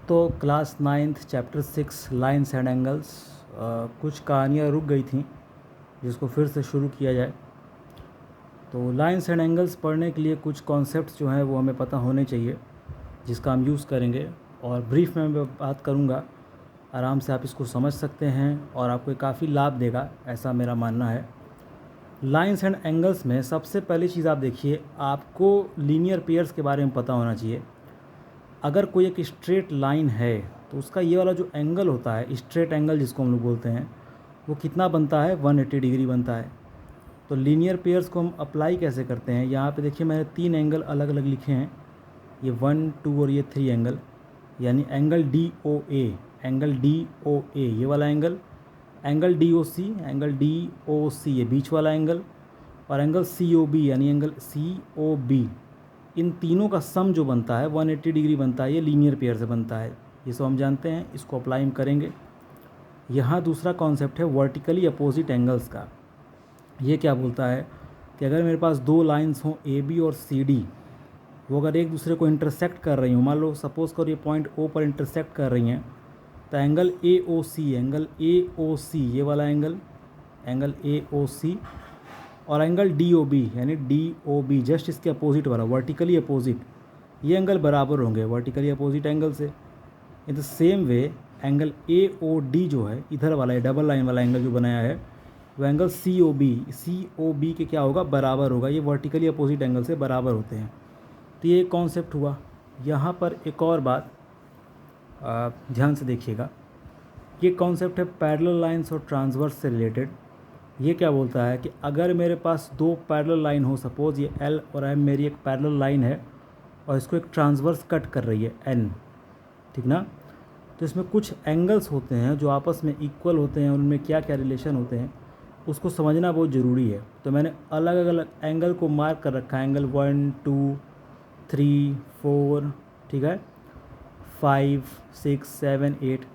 तो class 9th chapter 6 lines and angles, कुछ कहानियाँ रुक गई थी जिसको फिर से शुरू किया जाए। तो लाइन्स एंड एंगल्स पढ़ने के लिए कुछ कॉन्सेप्ट्स जो हैं वो हमें पता होने चाहिए जिसका हम यूज़ करेंगे, और ब्रीफ में मैं बात करूँगा। आराम से आप इसको समझ सकते हैं और आपको काफ़ी लाभ देगा, ऐसा मेरा मानना है। लाइन्स एंड एंगल्स में सबसे पहली चीज़ आप देखिए, आपको लीनियर पेयर्स के बारे में पता होना चाहिए। अगर कोई एक स्ट्रेट लाइन है तो उसका ये वाला जो एंगल होता है, स्ट्रेट एंगल जिसको हम लोग बोलते हैं, वो कितना बनता है? 180 डिग्री बनता है। तो लीनियर पेयर्स को हम अप्लाई कैसे करते हैं? यहाँ पे देखिए मैंने 3 एंगल अलग अलग लिखे हैं, ये 1, 2 और ये 3 एंगल, यानी एंगल DOA, एंगल DOA ये वाला एंगल, एंगल DOC ये बीच वाला एंगल, और एंगल COB यानी एंगल COB। इन तीनों का सम जो बनता है 180 डिग्री बनता है, ये लीनियर पेयर से बनता है। ये सब हम जानते हैं, इसको अप्लाई हम करेंगे। यहाँ दूसरा कॉन्सेप्ट है वर्टिकली अपोजिट एंगल्स का। ये क्या बोलता है कि अगर मेरे पास दो लाइंस हों AB और CD, वो अगर एक दूसरे को इंटरसेक्ट कर रही हूँ, मान लो सपोज़ करो ये पॉइंट O पर इंटरसेक्ट कर रही हैं, तो एंगल AOC ये वाला एंगल AOC और एंगल DOB यानी DOB जस्ट इसके अपोजिट वाला वर्टिकली अपोजिट, ये एंगल बराबर होंगे वर्टिकली अपोजिट एंगल से। In the same way angle AOD जो है इधर वाला, ये डबल लाइन वाला एंगल जो बनाया है, वो एंगल COB के क्या होगा? बराबर होगा। ये वर्टिकली अपोजिट एंगल से बराबर होते हैं। तो ये कॉन्सेप्ट हुआ। यहाँ पर एक और बात ध्यान से देखिएगा, ये कॉन्सेप्ट है पैरेलल लाइंस और ट्रांसवर्स से रिलेटेड। ये क्या बोलता है कि अगर मेरे पास दो पैरेलल लाइन हो, सपोज़ ये L और M मेरी एक पैरेलल लाइन है और इसको एक ट्रांसवर्स कट कर रही है N, ठीक ना? तो इसमें कुछ एंगल्स होते हैं जो आपस में इक्वल होते हैं, उनमें क्या क्या रिलेशन होते हैं उसको समझना बहुत ज़रूरी है। तो मैंने अलग अलग एंगल को मार्क कर रखा है, एंगल 1, 2, 3, 4, ठीक है, 5, 6, 7, 8।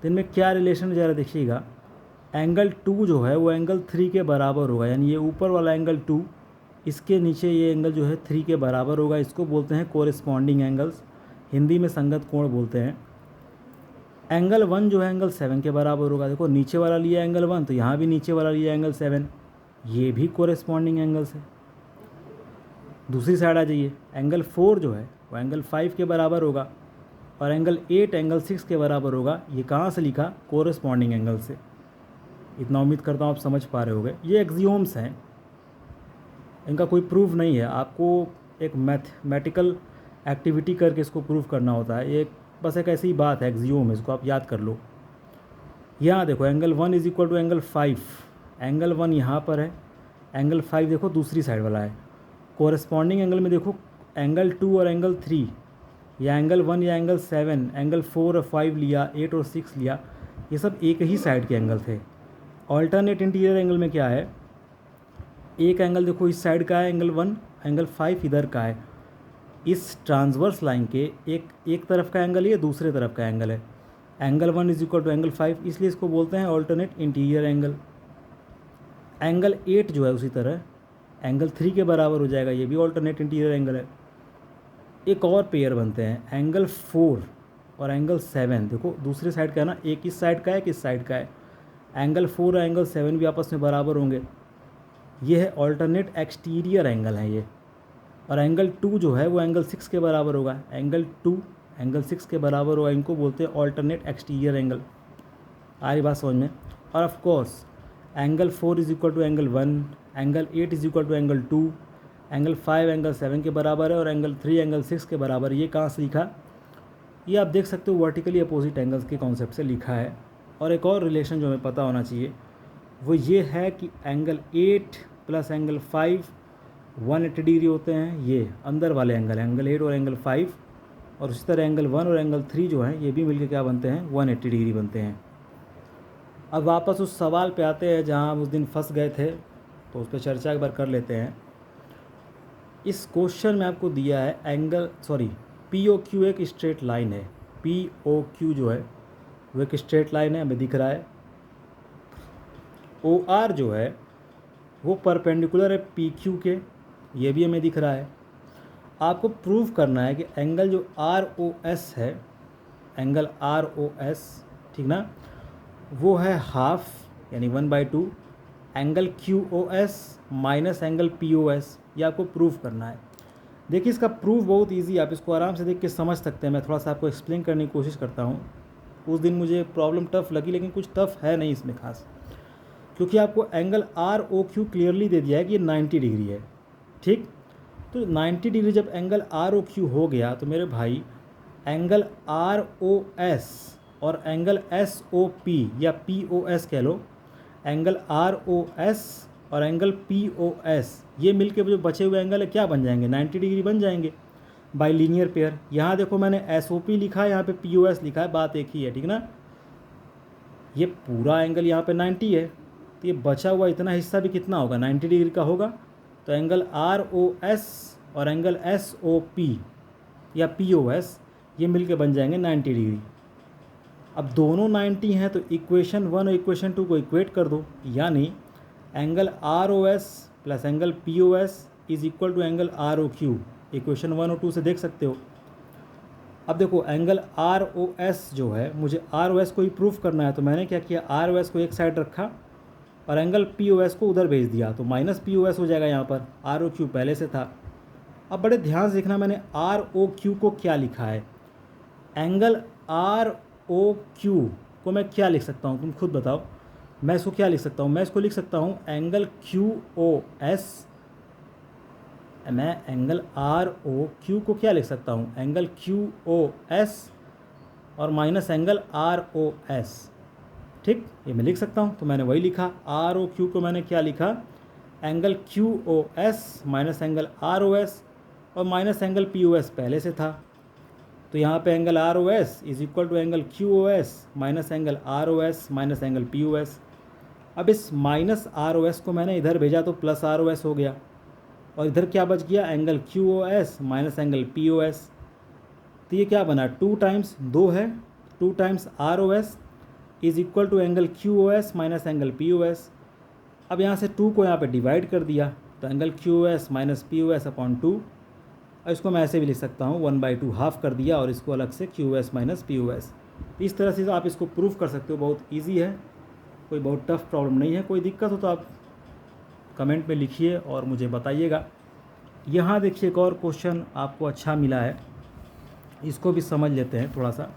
तो इनमें क्या रिलेशन है ज़रा देखिएगा। एंगल 2 जो है वो एंगल 3 के बराबर होगा, यानी ये ऊपर वाला एंगल 2, इसके नीचे ये एंगल जो है 3 के बराबर होगा। इसको बोलते हैं कोरिस्पॉन्डिंग एंगल्स, हिंदी में संगत कोण बोलते हैं। एंगल 1 जो है एंगल 7 के बराबर होगा। देखो नीचे वाला लिया एंगल 1, तो यहाँ भी नीचे वाला लिया एंगल 7, ये भी कोरिस्पॉन्डिंग एंगल्स है। दूसरी साइड आ जाइए, एंगल 4 जो है वो एंगल 5 के बराबर होगा, और एंगल 8 एंगल 6 के बराबर होगा। ये कहाँ से लिखा? कोरिस्पॉन्डिंग एंगल से। इतना उम्मीद करता हूँ आप समझ पा रहे होंगे। ये एक्सियोम्स हैं, इनका कोई प्रूफ नहीं है। आपको एक मैथमेटिकल एक्टिविटी करके इसको प्रूफ करना होता है। ये बस एक ऐसी बात है, एक्सियोम है, इसको आप याद कर लो। यहाँ देखो angle 1 is equal to angle 5, angle 1 यहाँ पर है, एंगल 5 देखो दूसरी साइड वाला है। कोरिस्पॉन्डिंग एंगल में देखो एंगल 2 और एंगल 3, या एंगल 1 या एंगल 7, एंगल 4 और 5 लिया, 8 और 6 लिया, ये सब एक ही साइड के एंगल थे। ऑल्टरनेट इंटीरियर एंगल में क्या है? एक एंगल देखो इस साइड का है एंगल 1, एंगल 5 इधर का है। इस ट्रांसवर्स लाइन के एक तरफ का एंगल ये दूसरे तरफ का एंगल है। Angle 1 is equal to angle 5, इसलिए इसको बोलते हैं ऑल्टरनेट इंटीरियर एंगल। एंगल 8 जो है उसी तरह एंगल 3 के बराबर हो जाएगा, ये भी ऑल्टरनेट इंटीरियर एंगल है। एक और पेयर बनते हैं एंगल 4 और एंगल 7। देखो दूसरे साइड का है ना, एक इस साइड का है, किस साइड का है। एंगल 4 और एंगल 7 भी आपस में बराबर होंगे। ये है ऑल्टरनेट एक्सटीरियर एंगल है ये। और एंगल 2 जो है वो एंगल 6 के बराबर होगा, एंगल 2 एंगल 6 के बराबर होगा। इनको बोलते हैं ऑल्टरनेट एक्सटीरियर एंगल। आ रही बात समझ में? और of course angle 4 is equal to angle 1, angle 8 is equal to angle 2, angle 5 angle 7 के बराबर है, और एंगल 3 एंगल 6 के बराबर। ये कहाँ से लिखा? ये आप देख सकते हो वर्टिकली अपोजिट एंगल्स के कॉन्सेप्ट से लिखा है। और एक और रिलेशन जो हमें पता होना चाहिए वो ये है कि एंगल 8 प्लस एंगल 5 180 डिग्री होते हैं। ये अंदर वाले एंगल हैं, एंगल 8 और एंगल 5, और उसी तरह एंगल 1 और एंगल 3 जो हैं ये भी मिलकर क्या बनते हैं? 180 डिग्री बनते हैं। अब वापस उस सवाल पे आते हैं जहाँ हम उस दिन फंस गए थे, तो उस पर चर्चा एक बार कर लेते हैं। इस क्वेश्चन में आपको दिया है POQ एक स्ट्रेट लाइन है। POQ जो है वो एक स्ट्रेट लाइन है, हमें दिख रहा है। OR जो है वो परपेंडिकुलर है PQ के, ये भी हमें दिख रहा है। आपको प्रूव करना है कि एंगल जो ROS है एंगल आर ओ एस, ठीक ना, वो है हाफ यानी 1/2 angle Q O S minus angle P O S. ये आपको प्रूफ करना है। देखिए इसका प्रूफ बहुत इजी है, आप इसको आराम से देख के समझ सकते हैं। मैं थोड़ा सा आपको एक्सप्लेन करने की कोशिश करता हूँ। उस दिन मुझे प्रॉब्लम टफ़ लगी, लेकिन कुछ टफ़ है नहीं इसमें खास, क्योंकि आपको angle R O Q clearly दे दिया है कि ये 90 डिग्री है, ठीक। तो 90 डिग्री जब एंगल आर ओ क्यू हो गया तो मेरे भाई एंगल आर ओ एस और एंगल एस ओ पी या पी ओ एस कह लो, एंगल आर ओ एस और एंगल पी ओ एस, ये मिलके जो बचे हुए एंगल है क्या बन जाएंगे, 90 डिग्री बन जाएंगे बाय लीनियर पेयर। यहाँ देखो मैंने एस ओ पी लिखा है, यहाँ पे पी ओ एस लिखा है, बात एक ही है, ठीक ना। ये पूरा एंगल यहाँ पे 90 है, तो ये बचा हुआ इतना हिस्सा भी कितना होगा, 90 डिग्री का होगा। तो एंगल आर ओ एस और एंगल एस ओ पी या पी ओ एस ये मिलके बन जाएंगे 90 डिग्री। अब दोनों 90 हैं तो इक्वेशन 1 और इक्वेशन 2 को इक्वेट कर दो, यानी angle R O S plus angle P O S is equal to angle R O Q. Equation 1 और 2 से देख सकते हो। अब देखो एंगल आर ओ एस जो है, मुझे आर ओ एस को ही प्रूफ करना है, तो मैंने क्या किया, आर ओ एस को एक साइड रखा और एंगल पी ओ एस को उधर भेज दिया, तो माइनस पी ओ एस हो जाएगा यहाँ पर, आर ओ क्यू पहले से था। अब बड़े ध्यान से देखना मैंने आर ओ क्यू को क्या लिखा है। एंगल आर ओ क्यू को मैं क्या लिख सकता हूँ, तुम खुद बताओ। मैं इसको क्या लिख सकता हूँ, मैं इसको लिख सकता हूँ एंगल क्यू ओ एस, मैं एंगल आर ओ क्यू को क्या लिख सकता हूँ, एंगल क्यू ओ एस और minus angle R O S, ठीक, ये मैं लिख सकता हूँ। तो मैंने वही लिखा, आर ओ क्यू को मैंने क्या लिखा, angle Q O S minus angle R O S और minus angle P O S पहले से था। तो यहाँ पे angle R O S is equal to angle Q O S minus angle R O S minus angle P O S. अब इस minus are O S को मैंने इधर भेजा तो प्लस आर ओ एस हो गया, और इधर क्या बच गया, angle Q O S minus angle P O S. तो ये क्या बना, 2 टाइम्स 2 है, 2 times R O S is equal to angle Q O S minus angle P O S. अब यहाँ से 2 को यहाँ पे डिवाइड कर दिया, तो angle Q O S minus P O S upon 2, और इसको मैं ऐसे भी लिख सकता हूँ 1/2 हाफ कर दिया और इसको अलग से Q O S minus P O S. इस तरह से आप इसको प्रूफ कर सकते हो, बहुत ईजी है, कोई बहुत टफ प्रॉब्लम नहीं है। कोई दिक्कत हो तो आप कमेंट में लिखिए और मुझे बताइएगा। यहाँ देखिए एक और क्वेश्चन आपको अच्छा मिला है, इसको भी समझ लेते हैं थोड़ा सा।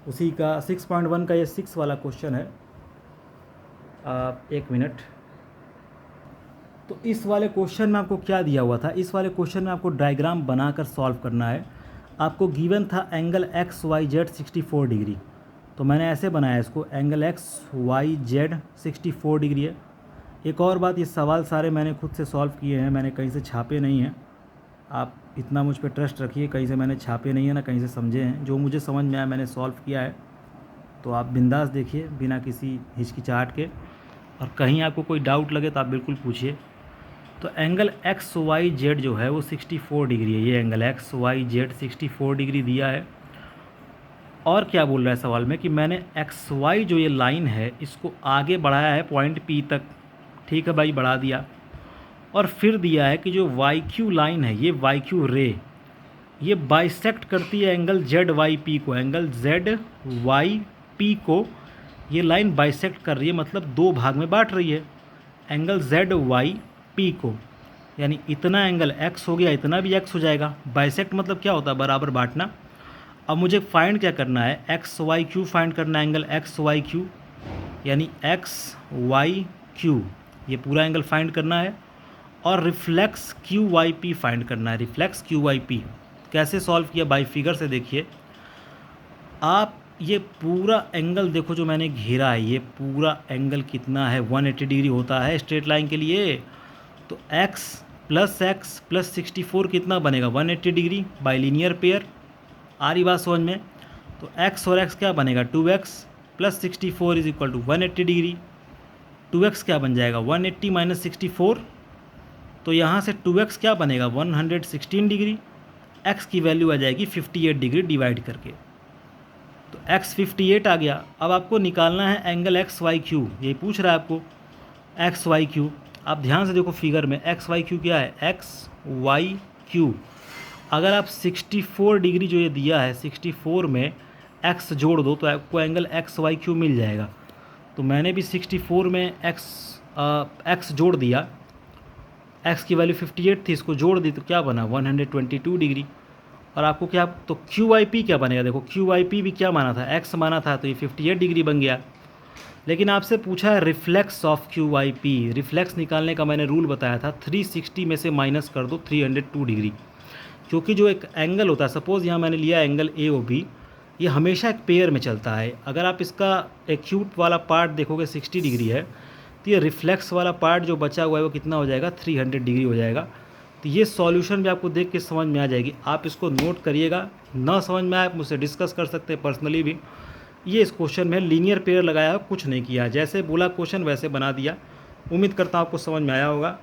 उसी का 6.1 का ये 6 वाला क्वेश्चन है। एक मिनट। तो इस वाले क्वेश्चन में आपको क्या दिया हुआ था, इस वाले क्वेश्चन में आपको डायग्राम बनाकर सॉल्व करना है। आपको गिवन था angle X Y Z 64 degree, तो मैंने ऐसे बनाया इसको, angle X Y Z 64 degree है। एक और बात, ये सवाल सारे मैंने खुद से सॉल्व किए हैं, मैंने कहीं से छापे नहीं हैं। आप इतना मुझ पर ट्रस्ट रखिए, कहीं से मैंने छापे नहीं है ना कहीं से समझे हैं, जो मुझे समझ में आया मैंने सॉल्व किया है। तो आप बिंदास देखिए बिना किसी हिचकिचाहट के, और कहीं आपको कोई डाउट लगे तो आप बिल्कुल पूछिए। तो एंगल एक्स वाई जेड जो है वो 64 डिग्री है, ये angle X Y Z 64 degree दिया है। और क्या बोल रहा है सवाल में कि मैंने एक्स वाई जो ये लाइन है इसको आगे बढ़ाया है पॉइंट पी तक, ठीक है भाई, बढ़ा दिया। और फिर दिया है कि जो वाई क्यू लाइन है, ये वाई क्यू रे, ये बाइसेक्ट करती है एंगल जेड वाई पी को, एंगल जेड वाई पी को ये लाइन बाइसेक्ट कर रही है, मतलब 2 भाग में बांट रही है एंगल जेड वाई पी को, यानी इतना एंगल एक्स हो गया, इतना भी एक्स हो जाएगा। बाइसेक्ट मतलब क्या होता है, बराबर बांटना। अब मुझे फाइंड क्या करना है, एक्स वाई क्यू फाइंड करना है, एंगल एक्स वाई क्यू, यानी एक्स वाई क्यू ये पूरा एंगल फाइंड करना है, और reflex Q Y P find करना है, रिफ्लेक्स क्यू वाई पी। कैसे सॉल्व किया, बाई फिगर से देखिए आप। ये पूरा एंगल देखो जो मैंने घेरा है, ये पूरा एंगल कितना है, 180 डिग्री होता है स्ट्रेट लाइन के लिए। तो x प्लस 64 कितना बनेगा, 180 डिग्री बाई लीनियर पेयर। आ रही बात समझ में। तो x और x क्या बनेगा, 2x plus 64 is equal to 180 degree. 2x क्या बन जाएगा, 180 माइनस 64, तो यहाँ से 2x क्या बनेगा, 116 डिग्री। x की वैल्यू आ जाएगी 58 डिग्री डिवाइड करके, तो x 58 आ गया। अब आपको निकालना है एंगल एक्स वाई क्यू, यही पूछ रहा है आपको, एक्स वाई क्यू। आप ध्यान से देखो फिगर में, एक्स वाई क्यू क्या है, एक्स वाई क्यू। अगर आप 64 डिग्री जो ये दिया है, 64 में एक्स जोड़ दो तो आपको एंगल एक्स वाई क्यू मिल जाएगा। तो मैंने भी 64 में एक्स जोड़ दिया, एक्स की वैल्यू 58 थी, इसको जोड़ दी तो क्या बना 122 डिग्री। और आपको क्या, तो क्यू आई पी क्या बनेगा, देखो क्यू आई पी भी क्या माना था, एक्स माना था, तो ये 58 डिग्री बन गया। लेकिन आपसे पूछा है reflex of Q I P, reflex निकालने का मैंने रूल बताया था 360 में से माइनस कर दो 302 डिग्री। क्योंकि जो एक एंगल होता है, सपोज़ यहाँ मैंने लिया एंगल ए ओ बी, ये हमेशा एक पेयर में चलता है। अगर आप इसका एक्यूट वाला पार्ट देखोगे 60 डिग्री है, तो ये रिफ्लेक्स वाला पार्ट जो बचा हुआ है वो कितना हो जाएगा 300 डिग्री हो जाएगा। तो ये सॉल्यूशन भी आपको देख के समझ में आ जाएगी, आप इसको नोट करिएगा। ना समझ में आए आप मुझसे डिस्कस कर सकते हैं पर्सनली भी। ये इस क्वेश्चन में लीनियर पेयर लगाया, कुछ नहीं किया, जैसे बोला क्वेश्चन वैसे बना दिया। उम्मीद करता हूँ आपको समझ में आया होगा।